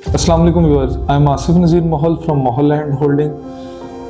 अस्सलाम वालेकुम viewers, I am Asif Nazir Mohal from Mohal land holding.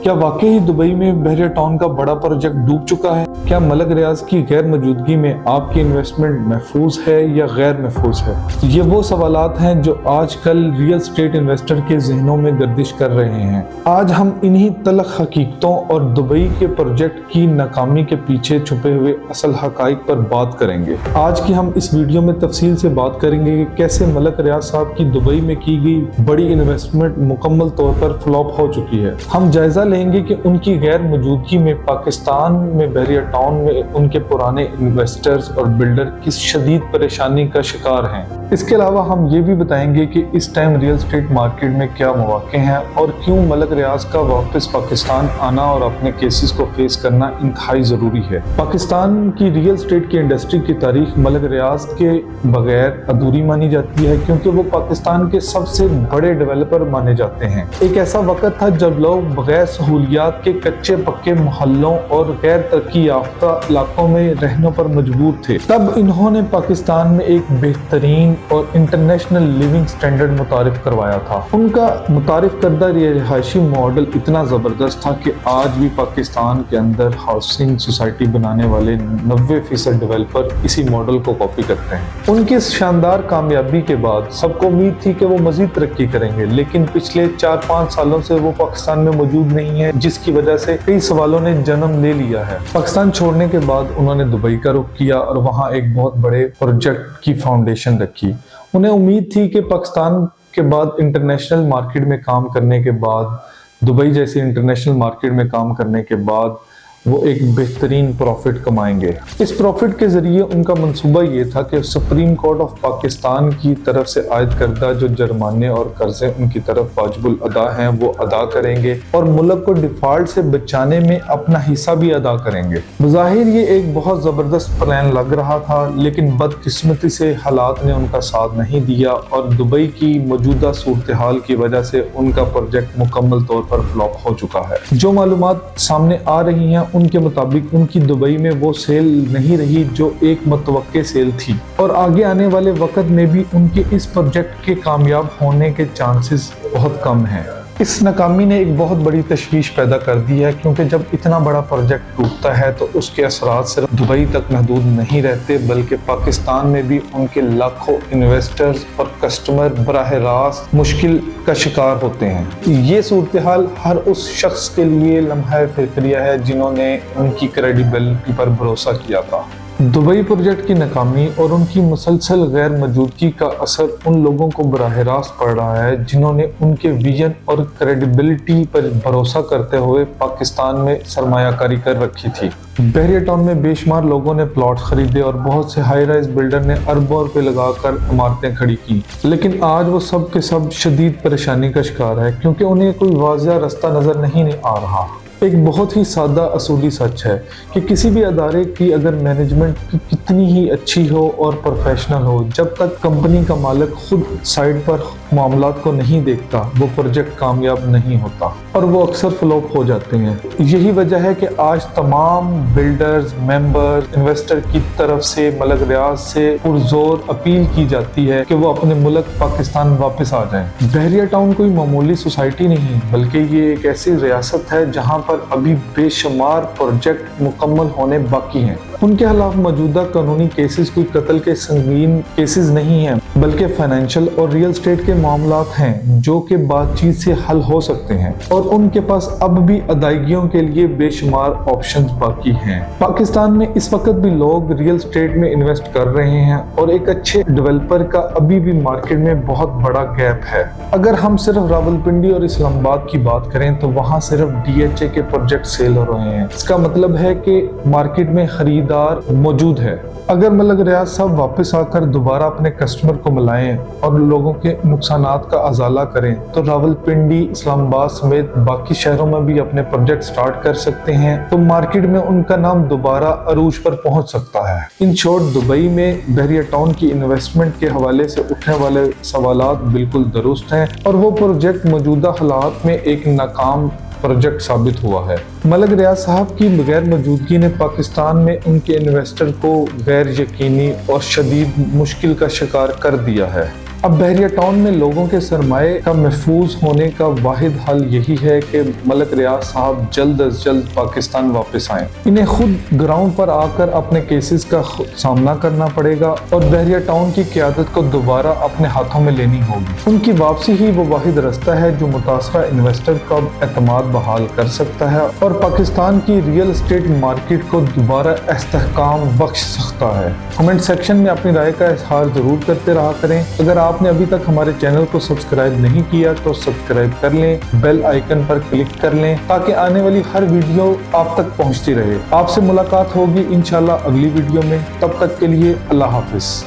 क्या वाकई दुबई में बहरिया टाउन का बड़ा प्रोजेक्ट डूब चुका है? क्या मलक रियाज की गैर मौजूदगी में आपकी इन्वेस्टमेंट महफूज है या गैर महफूज है? ये वो सवालात हैं जो आजकल रियल एस्टेट इन्वेस्टर के जहनों में गर्दिश कर रहे हैं। आज हम इन्हीं तलख हकीकतों और दुबई के प्रोजेक्ट की नाकामी के पीछे छुपे हुए असल हकाइक पर बात करेंगे। आज की हम इस वीडियो में तफसील से बात करेंगे कि कैसे मलक रियाज साहब की दुबई में की गई बड़ी इन्वेस्टमेंट मुकम्मल तौर पर फ्लॉप हो चुकी है। हम जायजा लेंगे कि उनकी गैर मौजूदगी में पाकिस्तान में बहरिया टाउन में उनके पुराने इन्वेस्टर्स और बिल्डर किस शदीद परेशानी का शिकार हैं। इसके अलावा हम ये भी बताएंगे कि इस टाइम रियल एस्टेट मार्केट में क्या मौके हैं और क्यों मलक रियाज का वापस पाकिस्तान आना और अपने केसेस को फेस करना इंतहाई ज़रूरी है। पाकिस्तान की रियल एस्टेट की इंडस्ट्री की तारीख मलक रियाज के बगैर अधूरी मानी जाती है, क्योंकि वो पाकिस्तान के सबसे बड़े डेवलपर माने जाते हैं। एक ऐसा वक्त था जब लोग बगैर सहूलियात के कच्चे पक्के मोहल्लों और गैर तरक्की याफ्ता इलाकों में रहने पर मजबूर थे। तब इन्होंने पाकिस्तान में एक बेहतरीन और इंटरनेशनल लिविंग स्टैंडर्ड मुतारिफ करवाया था। उनका मुतारिफ करदा रिहायशी मॉडल इतना ज़बरदस्त था कि आज भी पाकिस्तान के अंदर हाउसिंग सोसाइटी बनाने वाले 90% डेवलपर इसी मॉडल को कॉपी करते हैं। उनकी इस शानदार कामयाबी के बाद सबको उम्मीद थी कि वो मजीद तरक्की करेंगे, लेकिन पिछले 4-5 सालों से वो पाकिस्तान में मौजूद नहीं है, जिसकी वजह से कई सवालों ने जन्म ले लिया है। पाकिस्तान छोड़ने के बाद उन्होंने दुबई का रुख किया और वहाँ एक बहुत बड़े प्रोजेक्ट की फाउंडेशन रखी। उन्हें उम्मीद थी कि पाकिस्तान के बाद इंटरनेशनल मार्केट में काम करने के बाद, दुबई जैसी इंटरनेशनल मार्केट में काम करने के बाद वो एक बेहतरीन प्रॉफिट कमाएंगे। इस प्रॉफिट के जरिए उनका मंसूबा ये था कि सुप्रीम कोर्ट ऑफ पाकिस्तान की तरफ से आयद करदा जो जुर्माने और कर्जे उनकी तरफ वाजिबुल अदा हैं वो अदा करेंगे और मुल्क को डिफॉल्ट से बचाने में अपना हिस्सा भी अदा करेंगे। बज़ाहिर ये एक बहुत ज़बरदस्त प्लान लग रहा था, लेकिन बदकिस्मती से हालात ने उनका साथ नहीं दिया और दुबई की मौजूदा सूरत हाल की वजह से उनका प्रोजेक्ट मुकम्मल तौर पर फ्लॉप हो चुका है। जो मालूमात सामने आ रही हैं उनके मुताबिक उनकी दुबई में वो सेल नहीं रही जो एक मुतवक्के सेल थी, और आगे आने वाले वक्त में भी उनके इस प्रोजेक्ट के कामयाब होने के चांसेस बहुत कम हैं। इस नाकामी ने एक बहुत बड़ी तशवीश पैदा कर दी है, क्योंकि जब इतना बड़ा प्रोजेक्ट टूटता है तो उसके असरात सिर्फ दुबई तक महदूद नहीं रहते, बल्कि पाकिस्तान में भी उनके लाखों इन्वेस्टर्स और कस्टमर बराह रास्त मुश्किल का शिकार होते हैं। ये सूरत हाल हर उस शख्स के लिए लम्हा फिक्रिया है जिन्होंने उनकी क्रेडिबिलिटी पर भरोसा किया था। दुबई प्रोजेक्ट की नाकामी और उनकी मुसलसल गैर मौजूदगी का असर उन लोगों को बराह रास्त पड़ रहा है जिन्होंने उनके विजन और क्रेडिबिलिटी पर भरोसा करते हुए पाकिस्तान में सरमायाकारी कर रखी थी। बहरिया टाउन में बेशुमार लोगों ने प्लॉट खरीदे और बहुत से हाई राइज बिल्डर ने अरबों रुपए लगाकर इमारतें खड़ी की, लेकिन आज वो सब के सब शदीद परेशानी का शिकार है, क्योंकि उन्हें कोई वाज़िह रास्ता नजर नहीं आ रहा। एक बहुत ही सादा असूली सच है कि किसी भी अदारे की अगर मैनेजमेंट कितनी ही अच्छी हो और प्रोफेशनल हो, जब तक कंपनी का मालिक खुद साइड पर मामलात को नहीं देखता वो प्रोजेक्ट कामयाब नहीं होता और वो अक्सर फ्लॉप हो जाते हैं। यही वजह है कि आज तमाम बिल्डर्स, मेंबर्स, इन्वेस्टर की तरफ से मलक रियाज से पुरजोर अपील की जाती है कि वो अपने मुल्क पाकिस्तान वापस आ जाएं। बहरिया टाउन कोई मामूली सोसाइटी नहीं, बल्कि ये एक ऐसी रियासत है जहाँ पर अभी बेशुमार प्रोजेक्ट मुकम्मल होने बाकी हैं। उनके खिलाफ मौजूदा कानूनी केसेस कोई कत्ल के संगीन केसेस नहीं हैं, बल्कि फाइनेंशियल और रियल एस्टेट के मामलात हैं जो कि बातचीत से हल हो सकते हैं, और उनके पास अब भी अदायगियों के लिए बेशुमार ऑप्शंस बाकी हैं। पाकिस्तान में इस वक्त भी लोग रियल एस्टेट में इन्वेस्ट कर रहे हैं और एक अच्छे डेवलपर का अभी भी मार्केट में बहुत बड़ा गैप है। अगर हम सिर्फ रावलपिंडी और इस्लामाबाद की बात करें तो वहाँ सिर्फ DHA के प्रोजेक्ट सेल हो रहे हैं। इसका मतलब है कि मार्केट में खरीदार मौजूद है। अगर मलक रियाज साहब वापस आकर दोबारा अपने कस्टमर को मिलाएं और लोगों के नुकसानात का अजाला करें तो रावलपिंडी, इस्लामाबाद समेत बाकी शहरों में भी अपने प्रोजेक्ट स्टार्ट कर सकते हैं, तो मार्केट में उनका नाम दोबारा अरूज पर पहुंच सकता है। इन शॉर्ट, दुबई में बहरिया टाउन की इन्वेस्टमेंट के हवाले से उठने वाले सवालात बिल्कुल दुरुस्त हैं और वो प्रोजेक्ट मौजूदा हालात में एक नाकाम प्रोजेक्ट साबित हुआ है। मलक रियाज साहब की बगैर मौजूदगी ने पाकिस्तान में उनके इन्वेस्टर को गैर यकीनी और शदीद मुश्किल का शिकार कर दिया है। اب بحریہ ٹاؤن میں لوگوں کے سرمایے کا محفوظ ہونے کا واحد حل یہی ہے کہ ملک ریاض صاحب جلد از جلد پاکستان واپس آئیں۔ انہیں خود گراؤنڈ پر آ کر اپنے کیسز کا سامنا کرنا پڑے گا اور بحریہ ٹاؤن کی قیادت کو دوبارہ اپنے ہاتھوں میں لینی ہوگی۔ ان کی واپسی ہی وہ واحد رستہ ہے جو متاثرہ انویسٹر کا اعتماد بحال کر سکتا ہے اور پاکستان کی ریئل اسٹیٹ مارکیٹ کو دوبارہ استحکام بخش سکتا ہے۔ کمنٹ سیکشن میں اپنی رائے کا اظہار ضرور کرتے رہا کریں۔ اگر آپ نے ابھی تک ہمارے چینل کو سبسکرائب نہیں کیا تو سبسکرائب کر لیں، بیل آئیکن پر کلک کر لیں تاکہ آنے والی ہر ویڈیو آپ تک پہنچتی رہے۔ آپ سے ملاقات ہوگی انشاءاللہ اگلی ویڈیو میں، تب تک کے لیے اللہ حافظ۔